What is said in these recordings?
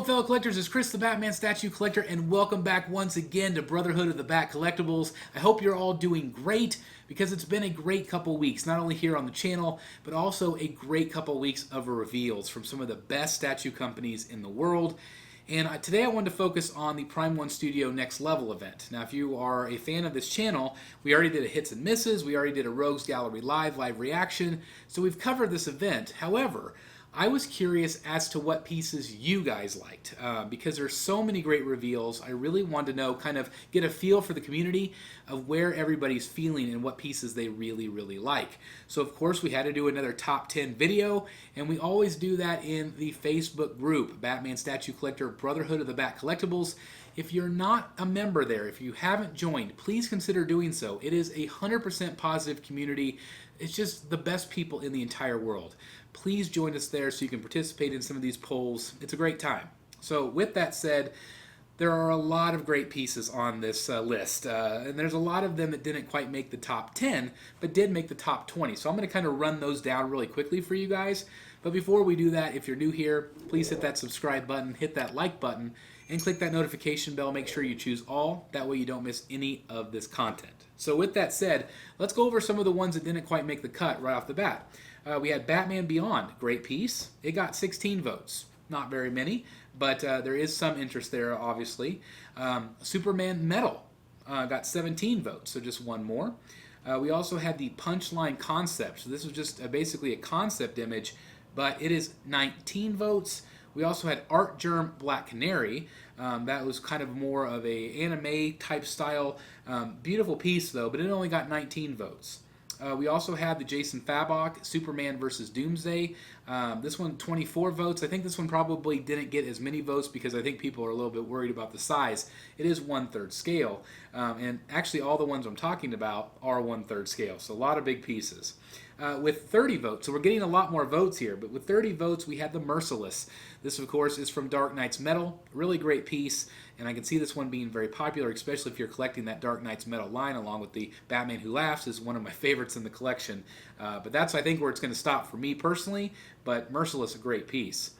fellow collectors, it's Chris the Batman Statue Collector, and welcome back once again to Brotherhood of the Bat Collectibles. I hope you're all doing great, because it's been a great couple weeks, not only here on the channel, but also a great couple weeks of reveals from some of the best statue companies in the world. And today I wanted to focus on the Prime 1 Studio Next Level event. Now, if you are a fan of this channel, we already did a Hits and Misses, we already did a Rogues Gallery live reaction, so we've covered this event. However, I was curious as to what pieces you guys liked, because there's so many great reveals. I really wanted to know, kind of get a feel for the community of where everybody's feeling and what pieces they really, really like. So of course we had to do another top 10 video, and we always do that in the Facebook group, Batman Statue Collector Brotherhood of the Bat Collectibles. If you're not a member there, if you haven't joined, please consider doing so. It is a 100% positive community. It's just the best people in the entire world. Please join us there so you can participate in some of these polls. It's a great time. So with that said, there are a lot of great pieces on this list, and there's a lot of them that didn't quite make the top 10, but did make the top 20. So I'm going to kind of run those down really quickly for you guys. But before we do that, if you're new here, please hit that subscribe button, hit that like button, and click that notification bell. Make sure you choose all. That way you don't miss any of this content. So with that said, let's go over some of the ones that didn't quite make the cut right off the bat. We had Batman Beyond, great piece. It got 16 votes. Not very many, but there is some interest there, obviously. Superman Metal got 17 votes, so just one more. We also had the Punchline Concept. So this was just basically a concept image, but it is 19 votes. We also had Art Germ Black Canary. That was kind of more of a anime type style. Beautiful piece though, but it only got 19 votes. We also had the Jason Fabok Superman vs. Doomsday. This one 24 votes. I think this one probably didn't get as many votes because I think people are a little bit worried about the size. It is 1/3 scale, and actually all the ones I'm talking about are 1/3 scale, so a lot of big pieces. With 30 votes, so we're getting a lot more votes here, but with 30 votes we had the Merciless. This of course is from Dark Knight's Metal, really great piece, and I can see this one being very popular, especially if you're collecting that Dark Knight's Metal line along with the Batman Who Laughs is one of my favorites in the collection. But that's I think where it's going to stop for me personally, but Merciless, a great piece.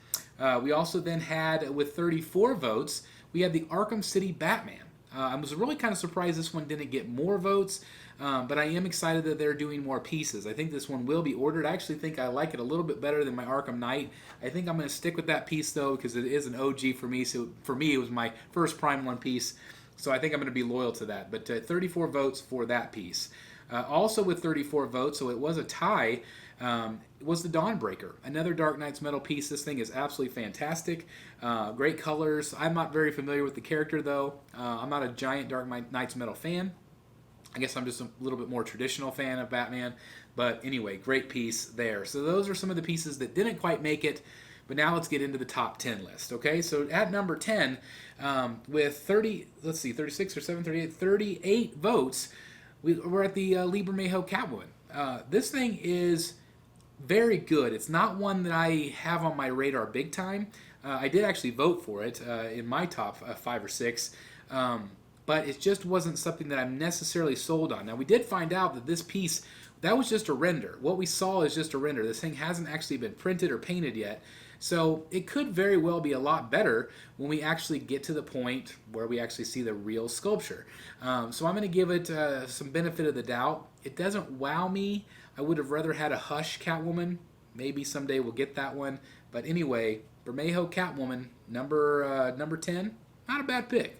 We also then had, with 34 votes, we had the Arkham City Batman. I was really kind of surprised this one didn't get more votes, but I am excited that they're doing more pieces. I think this one will be ordered. I actually think I like it a little bit better than my Arkham Knight. I think I'm going to stick with that piece though, because it is an OG for me. So for me, it was my first Prime 1 piece, so I think I'm going to be loyal to that. But 34 votes for that piece. Also with 34 votes, so it was a tie, was the Dawnbreaker. Another Dark Knight's Metal piece. This thing is absolutely fantastic. Great colors. I'm not very familiar with the character though. I'm not a giant Dark Knight's Metal fan. I guess I'm just a little bit more traditional fan of Batman. But anyway, great piece there. So those are some of the pieces that didn't quite make it. But now let's get into the top 10 list, okay? So at number 10, with 36 or 7, 38 votes, we're at the Lee Bermejo Catwoman. This thing is very good. It's not one that I have on my radar big time. I did actually vote for it in my top 5 or 6, but it just wasn't something that I'm necessarily sold on. Now, we did find out that this piece, that was just a render. What we saw is just a render. This thing hasn't actually been printed or painted yet. So it could very well be a lot better when we actually get to the point where we actually see the real sculpture. So I'm going to give it some benefit of the doubt. It doesn't wow me. I would have rather had a Hush Catwoman. Maybe someday we'll get that one. But anyway, Bermejo Catwoman, number 10, not a bad pick.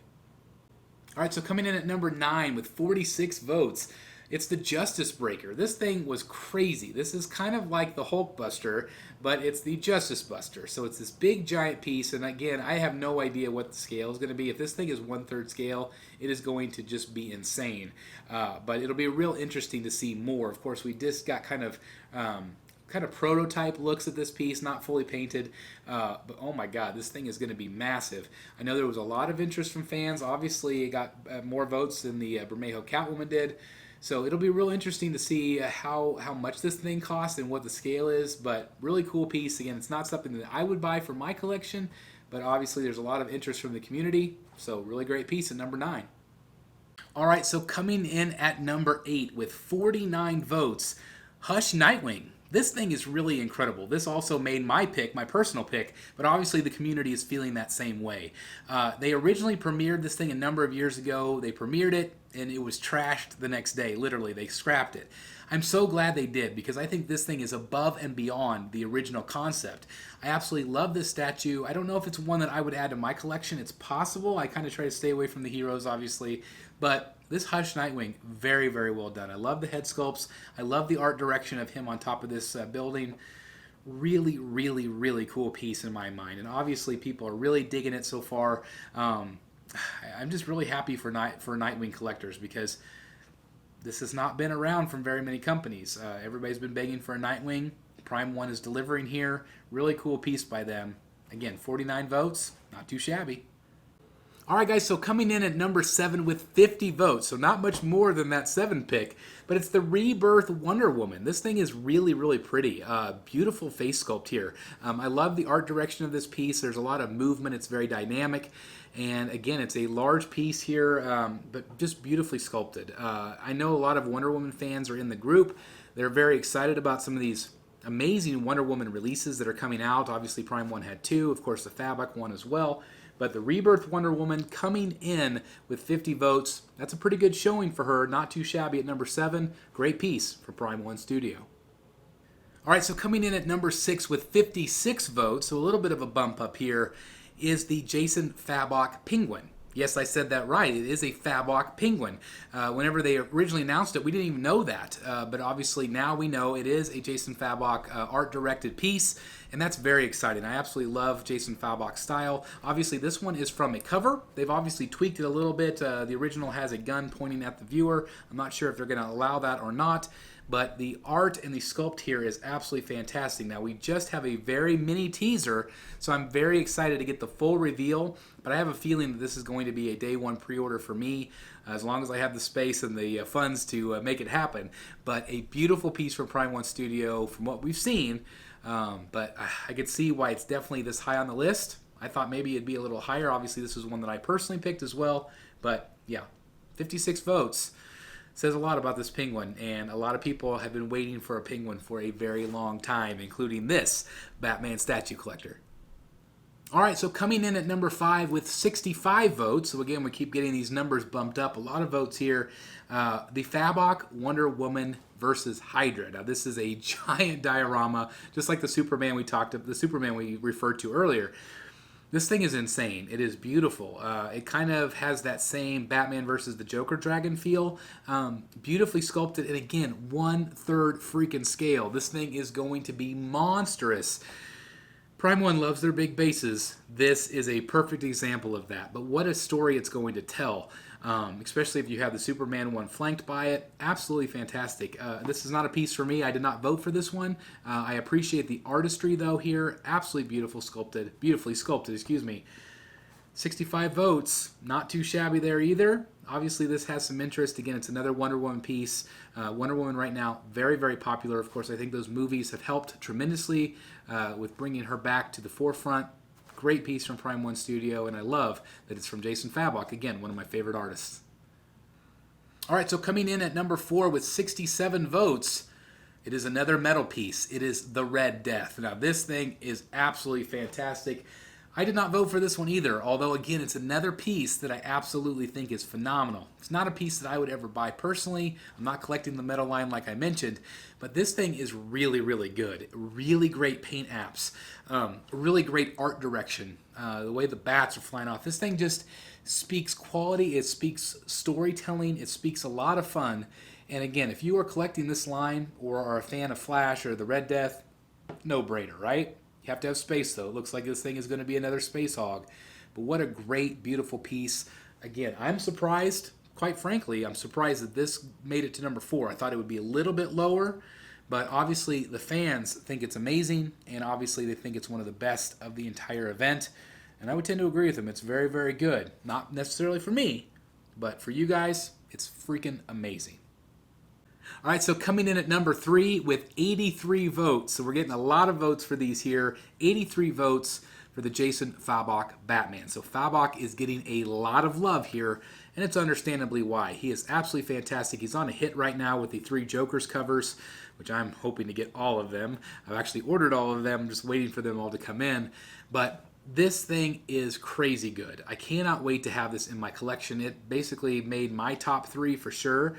All right, so coming in at number 9 with 46 votes, it's the Justice Breaker. This thing was crazy. This is kind of like the Hulk Buster, but it's the Justice Buster. So it's this big giant piece, and again, I have no idea what the scale is going to be. If this thing is 1/3 scale, it is going to just be insane. But it'll be real interesting to see more. Of course, we just got kind of prototype looks at this piece, not fully painted, but oh my god, this thing is going to be massive. I know there was a lot of interest from fans. Obviously, it got more votes than the Bermejo Catwoman did. So it'll be real interesting to see how much this thing costs and what the scale is, but really cool piece. Again, it's not something that I would buy for my collection, but obviously there's a lot of interest from the community, so really great piece at number 9. All right, so coming in at number 8 with 49 votes, Hush Nightwing. This thing is really incredible. This also made my pick, my personal pick, but obviously the community is feeling that same way. They originally premiered this thing a number of years ago. They premiered it, and it was trashed the next day. Literally, they scrapped it. I'm so glad they did, because I think this thing is above and beyond the original concept. I absolutely love this statue. I don't know if it's one that I would add to my collection. It's possible. I kind of try to stay away from the heroes, obviously, but this Hush Nightwing, very, very well done. I love the head sculpts. I love the art direction of him on top of this building. Really, really, really cool piece in my mind. And obviously people are really digging it so far. I'm just really happy for Nightwing collectors, because this has not been around from very many companies. Everybody's been begging for a Nightwing. Prime One is delivering here. Really cool piece by them. Again, 49 votes. Not too shabby. All right, guys, so coming in at number 7 with 50 votes, so not much more than that 7 pick, but it's the Rebirth Wonder Woman. This thing is really, really pretty. Beautiful face sculpt here. I love the art direction of this piece. There's a lot of movement. It's very dynamic. And again, it's a large piece here, but just beautifully sculpted. I know a lot of Wonder Woman fans are in the group. They're very excited about some of these amazing Wonder Woman releases that are coming out. Obviously, Prime One had 2. Of course, the Fabric one as well. But the Rebirth Wonder Woman coming in with 50 votes. That's a pretty good showing for her. Not too shabby at number 7. Great piece for Prime One Studio. All right, so coming in at number 6 with 56 votes, so a little bit of a bump up here, is the Jason Fabok Penguin. Yes, I said that right. It is a Fabok Penguin. Whenever they originally announced it, we didn't even know that. But obviously now we know it is a Jason Fabok art-directed piece, and that's very exciting. I absolutely love Jason Fabok's style. Obviously, this one is from a cover. They've obviously tweaked it a little bit. The original has a gun pointing at the viewer. I'm not sure if they're going to allow that or not. But the art and the sculpt here is absolutely fantastic. Now, we just have a very mini teaser, so I'm very excited to get the full reveal. But I have a feeling that this is going to be a day one pre-order for me, as long as I have the space and the funds to make it happen. But a beautiful piece from Prime One Studio from what we've seen. But I could see why it's definitely this high on the list. I thought maybe it'd be a little higher. Obviously, this was one that I personally picked as well. But yeah, 56 votes. Says a lot about this penguin, and a lot of people have been waiting for a penguin for a very long time, including this Batman statue collector. All right, so coming in at number 5 with 65 votes, so again, we keep getting these numbers bumped up, a lot of votes here, the Fabok Wonder Woman versus Hydra. Now, this is a giant diorama, just like the Superman we referred to earlier. This thing is insane. It is beautiful. It kind of has that same Batman versus the Joker dragon feel. Beautifully sculpted, and again, 1/3 freaking scale. This thing is going to be monstrous. Prime One loves their big bases. This is a perfect example of that. But what a story it's going to tell, especially if you have the Superman one flanked by it. Absolutely fantastic. This is not a piece for me. I did not vote for this one. I appreciate the artistry, though, here. Absolutely beautifully sculpted, excuse me. 65 votes. Not too shabby there either. Obviously, this has some interest. Again, it's another Wonder Woman piece. Wonder Woman right now, very, very popular. Of course, I think those movies have helped tremendously with bringing her back to the forefront. Great piece from Prime One Studio, and I love that it's from Jason Fabok. Again, one of my favorite artists. All right, so coming in at number 4 with 67 votes, it is another metal piece. It is the Red Death. Now, this thing is absolutely fantastic. I did not vote for this one either, although, again, it's another piece that I absolutely think is phenomenal. It's not a piece that I would ever buy personally. I'm not collecting the metal line like I mentioned, but this thing is really, really good. Really great paint apps. Really great art direction. The way the bats are flying off. This thing just speaks quality. It speaks storytelling. It speaks a lot of fun. And again, if you are collecting this line or are a fan of Flash or the Red Death, no-brainer, right? You have to have space, though. It looks like this thing is going to be another space hog. But what a great, beautiful piece. Again, I'm surprised, quite frankly, I'm surprised that this made it to number 4. I thought it would be a little bit lower, but obviously the fans think it's amazing, and obviously they think it's one of the best of the entire event. And I would tend to agree with them. It's very, very good. Not necessarily for me, but for you guys, it's freaking amazing. All right, so coming in at number 3 with 83 votes. So we're getting a lot of votes for these here. 83 votes for the Jason Fabok Batman. So Fabok is getting a lot of love here, and it's understandably why. He is absolutely fantastic. He's on a hit right now with the 3 Jokers covers, which I'm hoping to get all of them. I've actually ordered all of them, just waiting for them all to come in. But this thing is crazy good. I cannot wait to have this in my collection. It basically made my top 3 for sure.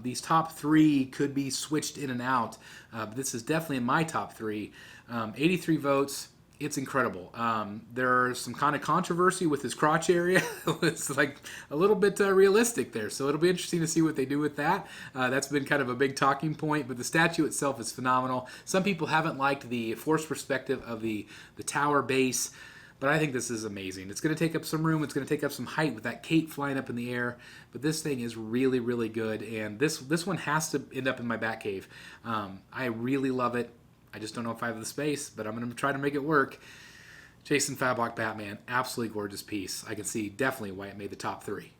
These top 3 could be switched in and out, but this is definitely in my top 3. 83 votes. It's incredible. There's some kind of controversy with his crotch area. It's like a little bit realistic there, so it'll be interesting to see what they do with that. That's been kind of a big talking point, but the statue itself is phenomenal. Some people haven't liked the forced perspective of the tower base, but I think this is amazing. It's going to take up some room. It's going to take up some height with that cape flying up in the air. But this thing is really, really good. And this one has to end up in my Batcave. I really love it. I just don't know if I have the space, but I'm going to try to make it work. Jason Fabok Batman, absolutely gorgeous piece. I can see definitely why it made the top 3.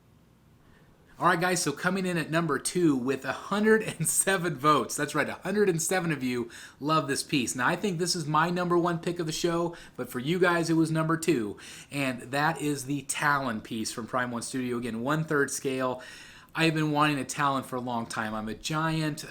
All right, guys, so coming in at number 2 with 107 votes. That's right, 107 of you love this piece. Now, I think this is my number 1 pick of the show, but for you guys, it was number 2. And that is the Talon piece from Prime 1 Studio. Again, 1/3 scale. I've been wanting a Talon for a long time. I'm a giant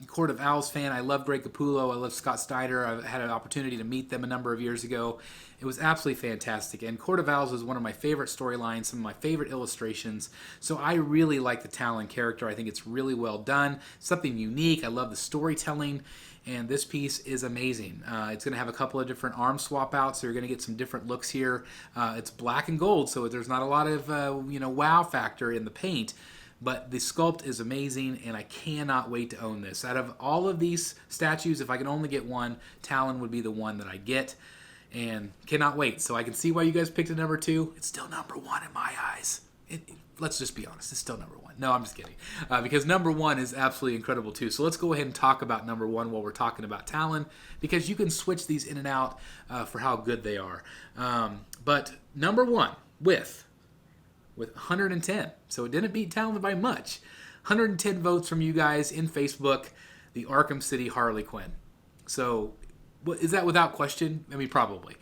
Court of Owls fan. I love Greg Capullo. I love Scott Steiner. I had an opportunity to meet them a number of years ago. It was absolutely fantastic. And Court of Owls is one of my favorite storylines, some of my favorite illustrations. So I really like the Talon character. I think it's really well done. Something unique. I love the storytelling. And this piece is amazing. It's going to have a couple of different arm swap outs, so you're going to get some different looks here. It's black and gold, so there's not a lot of wow factor in the paint. But the sculpt is amazing, and I cannot wait to own this. Out of all of these statues, if I can only get one, Talon would be the one that I get, and cannot wait. So I can see why you guys picked it number 2. It's still number 1 in my eyes. Let's just be honest. It's still number 1. No, I'm just kidding. Because number 1 is absolutely incredible, too. So let's go ahead and talk about number 1 while we're talking about Talon, because you can switch these in and out for how good they are. But number 1 with 110. So it didn't beat Talon by much. 110 votes from you guys in Facebook, the Arkham City Harley Quinn. So is that without question? I mean, probably.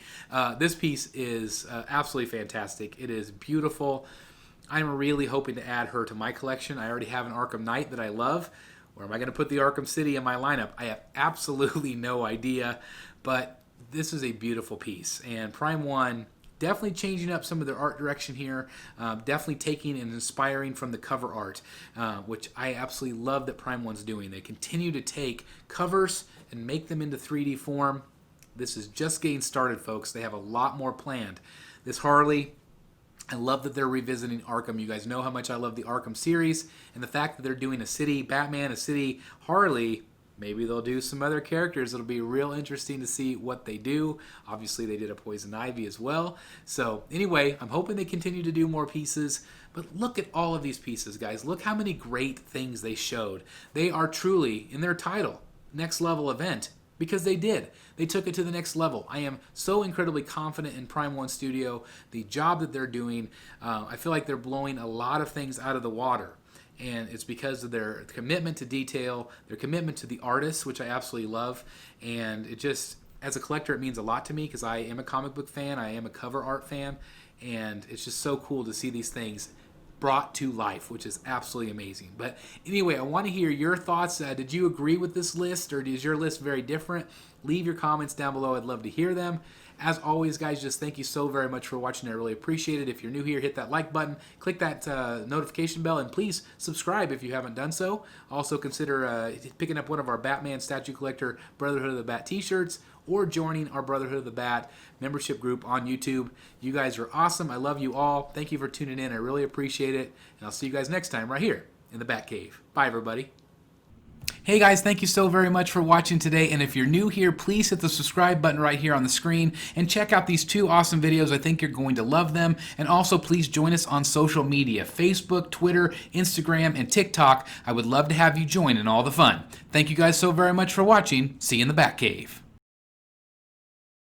This piece is absolutely fantastic. It is beautiful. I'm really hoping to add her to my collection. I already have an Arkham Knight that I love. Where am I going to put the Arkham City in my lineup? I have absolutely no idea, but this is a beautiful piece. And Prime 1 definitely changing up some of their art direction here, definitely taking and inspiring from the cover art, which I absolutely love that Prime 1's doing. They continue to take covers and make them into 3D form. This is just getting started, folks. They have a lot more planned. This Harley, I love that they're revisiting Arkham. You guys know how much I love the Arkham series, and the fact that they're doing a city Batman, a city Harley. Maybe they'll do some other characters. It'll be real interesting to see what they do. Obviously, they did a Poison Ivy as well. So anyway, I'm hoping they continue to do more pieces. But look at all of these pieces, guys. Look how many great things they showed. They are truly, in their title, Next Level Event, because they did. They took it to the next level. I am so incredibly confident in Prime 1 Studio, the job that they're doing. I feel like they're blowing a lot of things out of the water. And it's because of their commitment to detail, their commitment to the artists, which I absolutely love. And it just, as a collector, it means a lot to me because I am a comic book fan, I am a cover art fan, and it's just so cool to see these things brought to life, which is absolutely amazing. But anyway, I want to hear your thoughts. Did you agree with this list, or is your list very different? Leave your comments down below. I'd love to hear them. As always, guys, just thank you so very much for watching. I really appreciate it. If you're new here, hit that like button, click that notification bell, and please subscribe if you haven't done so. Also, consider picking up one of our Batman Statue Collector Brotherhood of the Bat t-shirts, or joining our Brotherhood of the Bat membership group on YouTube. You guys are awesome. I love you all. Thank you for tuning in. I really appreciate it. And I'll see you guys next time right here in the Bat Cave. Bye, everybody. Hey guys, thank you so very much for watching today, and if you're new here, please hit the subscribe button right here on the screen and check out these 2 awesome videos. I think you're going to love them. And also please join us on social media, Facebook, Twitter, Instagram, and TikTok. I would love to have you join in all the fun. Thank you guys so very much for watching. See you in the Batcave.